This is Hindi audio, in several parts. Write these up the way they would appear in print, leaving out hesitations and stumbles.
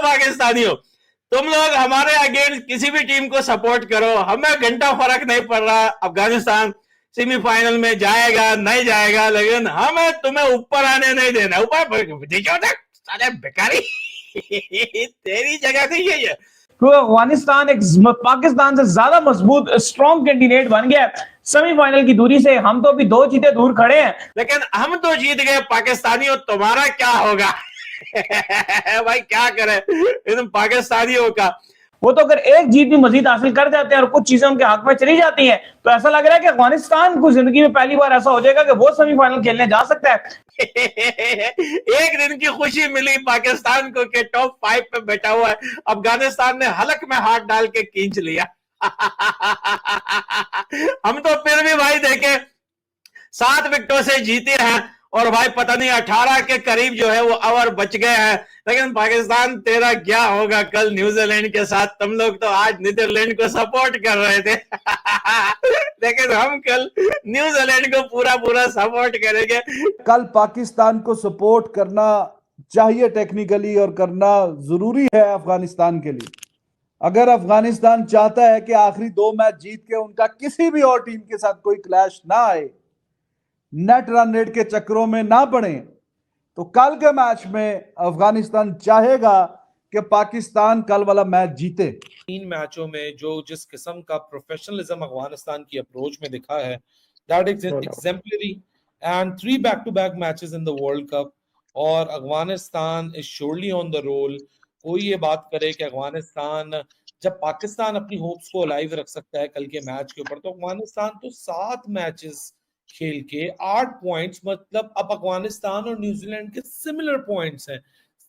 पाकिस्तानियों, तुम लोग हमारे अगेंस्ट किसी भी टीम को सपोर्ट करो, हमें घंटा फर्क नहीं पड़ रहा अफगानिस्तान सेमीफाइनल में जाएगा नहीं जाएगा, लेकिन हमें तुम्हें ऊपर आने नहीं देना। ऊपर देखो तक साले बेकारी तेरी जगह थी ये। तो अफगानिस्तान एक पाकिस्तान से ज्यादा मजबूत स्ट्रॉन्ग कैंडिडेट बन गया सेमीफाइनल की दूरी से। हम तो अभी 2 चीतें दूर खड़े हैं, लेकिन हम तो जीत गए। पाकिस्तानियों तुम्हारा क्या होगा? भाई क्या करे इन पाकिस्तानियों का। वो तो अगर एक जीत भी मजीद हासिल कर जाते हैं और कुछ चीजें उनके हाथ में चली जाती हैं तो ऐसा लग रहा है कि अफगानिस्तान को जिंदगी में पहली बार ऐसा हो जाएगा कि वो सेमीफाइनल खेलने जा सकता है। एक दिन की खुशी मिली पाकिस्तान को कि टॉप 5 पे बैठा हुआ है, अफगानिस्तान ने हलक में हाथ डाल के खींच लिया। हम तो फिर भी भाई देखे 7 विकेटों से जीते हैं और भाई पता नहीं 18 के करीब जो है वो ओवर बच गए हैं। लेकिन पाकिस्तान तेरा क्या होगा कल न्यूजीलैंड के साथ? तुम लोग तो आज नीदरलैंड को सपोर्ट कर रहे थे लेकिन हम कल न्यूजीलैंड को पूरा सपोर्ट करेंगे। कल पाकिस्तान को सपोर्ट करना चाहिए टेक्निकली और करना जरूरी है अफगानिस्तान के लिए। अगर अफगानिस्तान चाहता है कि आखिरी 2 मैच जीत के उनका किसी भी और टीम के साथ कोई क्लैश ना आए, नेट रन रेट के चक्करों में ना पड़े, तो कल के मैच में अफगानिस्तान चाहेगा कि पाकिस्तान कल वाला मैच जीते। 3 मैचों में जो जिस किस्म का प्रोफेशनलिज्म अफगानिस्तान की अप्रोच में दिखा है, that is exemplary, and 3 back to back matches in the world cup, और Afghanistan is surely on the roll. कोई ये बात करे कि अफगानिस्तान, जब पाकिस्तान अपनी होप्स को अलाइव रख सकता है कल के मैच के ऊपर, तो अफगानिस्तान तो 7 मैचेस खेल के 8 पॉइंट्स, मतलब अब अफगानिस्तान और न्यूजीलैंड के सिमिलर पॉइंट्स हैं।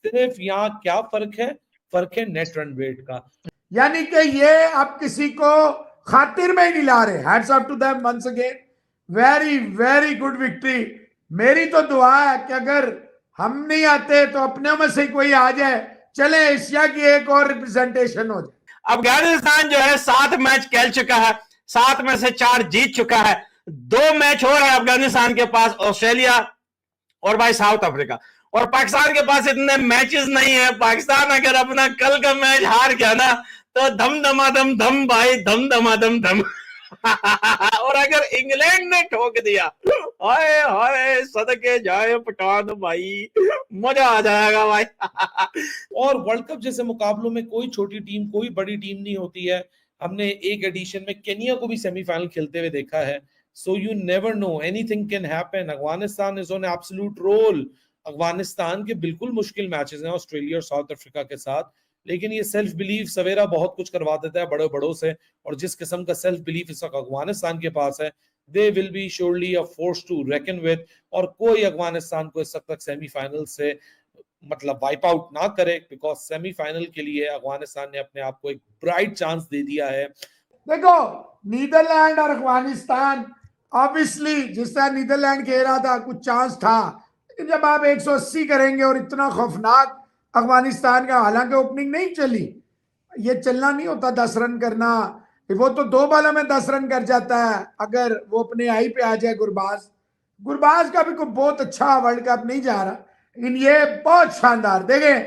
सिर्फ यहाँ क्या फर्क है? फर्क है नेट रन रेट का। यानी कि ये अब किसी को खातिर में ही नहीं ला रहे। Hats off to them once again, very very good victory. मेरी तो दुआ है कि अगर हम नहीं आते तो अपने में से कोई आ जाए, चले एशिया की एक और रिप्रेजेंटेशन हो जाए। अफगानिस्तान जो है 7 मैच खेल चुका है, 7 में से 4 जीत चुका है। 2 मैच हो रहा है अफगानिस्तान के पास, ऑस्ट्रेलिया और भाई साउथ अफ्रीका। और पाकिस्तान के पास इतने मैचेस नहीं है। पाकिस्तान अगर अपना कल का मैच हार गया ना तो धम धमाधम धम भाई, धम धमाधम धम। और अगर इंग्लैंड ने ठोक दिया, हाय हाय सदके जाए पठान भाई, मजा आ जाएगा भाई। और वर्ल्ड कप जैसे मुकाबलों में कोई छोटी टीम कोई बड़ी टीम नहीं होती है। हमने एक एडिशन में केनिया को भी सेमीफाइनल खेलते हुए देखा है। So you never know, anything can happen. Afghanistan is on absolute roll. Afghanistan के बिल्कुल मुश्किल मैचेस हैं ऑस्ट्रेलिया और साउथ अफ्रीका के साथ, लेकिन ये सेल्फ बिलीफ सवेरा बहुत कुछ करवा देता है बड़े बड़ों से, और जिस किस्म का सेल्फ बिलीफ इस वक्त अफगानिस्तान के पास है, they will be surely a force to reckon with. और कोई अफगानिस्तान को इस वक्त तक सेमीफाइनल से मतलब वाइप आउट ना करे, बिकॉज सेमीफाइनल के लिए अफगानिस्तान ने अपने आप को एक ब्राइट चांस दे दिया है। देखो नीदरलैंड और अफगानिस्तान, ऑब्वियसली जिस तरह नीदरलैंड खेल रहा था कुछ चांस था, लेकिन जब आप 180 करेंगे और इतना खौफनाक अफगानिस्तान का, हालांकि ओपनिंग नहीं चली, ये चलना नहीं होता 10 रन करना, वो तो 2 बॉलों में 10 रन कर जाता है अगर वो अपने आई पे आ जाए। गुरबाज का भी कोई बहुत अच्छा वर्ल्ड कप नहीं जा रहा, लेकिन ये बहुत शानदार। देखें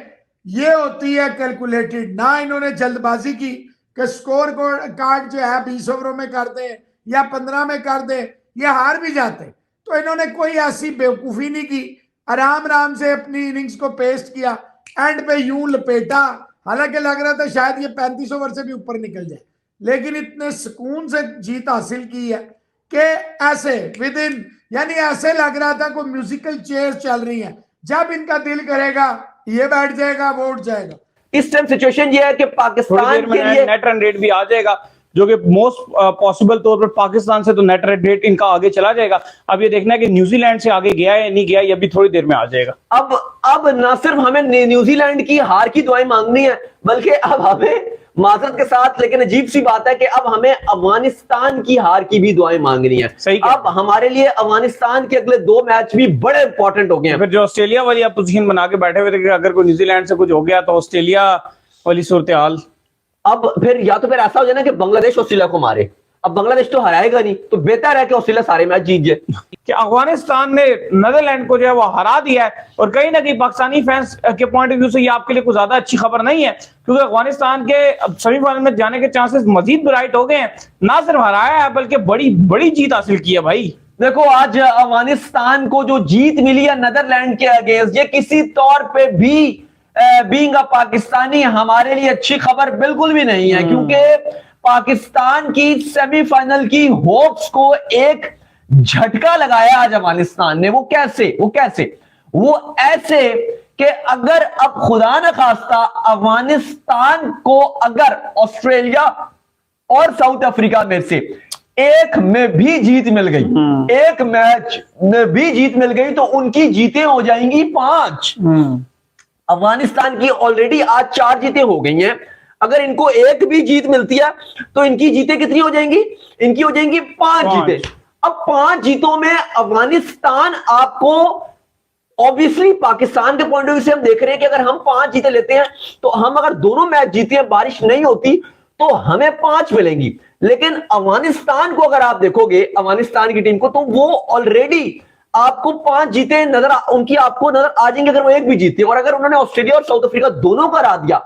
ये होती है कैलकुलेटेड, ना इन्होंने जल्दबाजी की कि स्कोर कार्ड जो है 20 ओवरों में कर दें या 15 में कर दें, ये हार भी जाते। तो इन्होंने कोई ऐसी बेवकूफ़ी नहीं की, आराम आराम से अपनी इनिंग्स को पेस्ट किया, एंड पे यूं लपेटा। हालांकि लग रहा था शायद ये 35 ओवर से भी ऊपर निकल जाए, लेकिन इतने सुकून से जीत हासिल की है कि ऐसे विद इन, यानी ऐसे लग रहा था कोई म्यूजिकल चेयर्स चल रही हैं, जब इनका दिल करेगा ये बैठ जाएगा, वो उठ जाएगा। इस टाइम सिचुएशन ये है कि पाकिस्तान के लिए नेट रन रेट भी आ जाएगा, जो कि मोस्ट पॉसिबल तौर पर पाकिस्तान से तो नेट रन रेट इनका आगे चला जाएगा। अब ये देखना है कि न्यूजीलैंड से आगे गया है या नहीं गया, ये भी थोड़ी देर में आ जाएगा। अब ना सिर्फ हमें न्यूजीलैंड की हार की दुआएं मांगनी है, बल्कि अब हमें माजरत के साथ, लेकिन अजीब सी बात है कि अब हमें अफगानिस्तान की हार की भी दुआएं मांगनी है। सही अब हमारे लिए अफगानिस्तान के अगले 2 मैच भी बड़े इंपॉर्टेंट हो गए हैं। फिर जो ऑस्ट्रेलिया वाली पोजीशन बना के बैठे हुए थे कि अगर कोई न्यूजीलैंड से कुछ हो गया तो ऑस्ट्रेलिया वाली सूरत हाल, अब फिर या तो फिर ऐसा हो जाए ना कि बांग्लादेश ऑस्ट्रेलिया को मारे, अब बांग्लादेश तो हराएगा नहीं, तो बेहतर है कि ऑस्ट्रेलिया सारे मैच जीत जाए। कि अफगानिस्तान ने नीदरलैंड को जो है वो हरा दिया है, और कहीं ना कहीं पाकिस्तानी फैंस के पॉइंट ऑफ व्यू से ये आपके लिए कुछ ज्यादा अच्छी खबर नहीं है, क्योंकि अफगानिस्तान के सेमीफाइनल में जाने के चांसेस मजीद ब्राइट हो गए हैं। ना सिर्फ हराया है बल्कि बड़ी बड़ी जीत हासिल की है भाई। देखो आज अफगानिस्तान को जो जीत मिली है नीदरलैंड के अगेंस्ट, ये किसी तौर पे भी बीइंग अ पाकिस्तानी हमारे लिए अच्छी खबर बिल्कुल भी नहीं है, क्योंकि पाकिस्तान की सेमीफाइनल की होप्स को एक झटका लगाया आज अफगानिस्तान ने। वो कैसे? वो ऐसे कि अगर अब खुदा न खास्ता अफगानिस्तान को अगर ऑस्ट्रेलिया और साउथ अफ्रीका में से एक में भी जीत मिल गई, एक मैच में भी जीत मिल गई, तो उनकी जीतें हो जाएंगी 5। अफगानिस्तान की ऑलरेडी आज 4 जीतें हो गई हैं। अगर इनको एक भी जीत मिलती है तो इनकी जीतें कितनी हो जाएंगी? इनकी हो जाएंगी 5 जीतें। अब 5 जीतों में अफगानिस्तान आपको ऑब्वियसली पाकिस्तान के पॉइंट ऑफ व्यू से हम देख रहे हैं कि अगर हम 5 जीतें लेते हैं तो हम अगर दोनों मैच जीते हैं, बारिश नहीं होती, तो हमें 5 मिलेंगी। लेकिन अफगानिस्तान को अगर आप देखोगे, अफगानिस्तान की टीम को, तो वो ऑलरेडी आपको 5 जीते उनकी आपको नजर आ जाएंगे अगर वो एक भी जीते। और अगर उन्होंने ऑस्ट्रेलिया और साउथ अफ्रीका दोनों को हरा दिया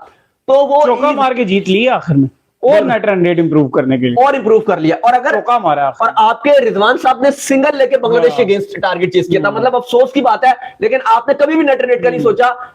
तो वो चौका मार के जीत लिया आखिर में, और नेट रन रेट इंप्रूव करने के लिए और इंप्रूव कर लिया। और अगर चौका मारा, और आपके रिजवान साहब ने सिंगल लेके बांग्लादेश के अगेंस्ट टारगेट चेस किया था, मतलब अफसोस की बात है, लेकिन आपने कभी भी नेट रन रेट का नहीं सोचा।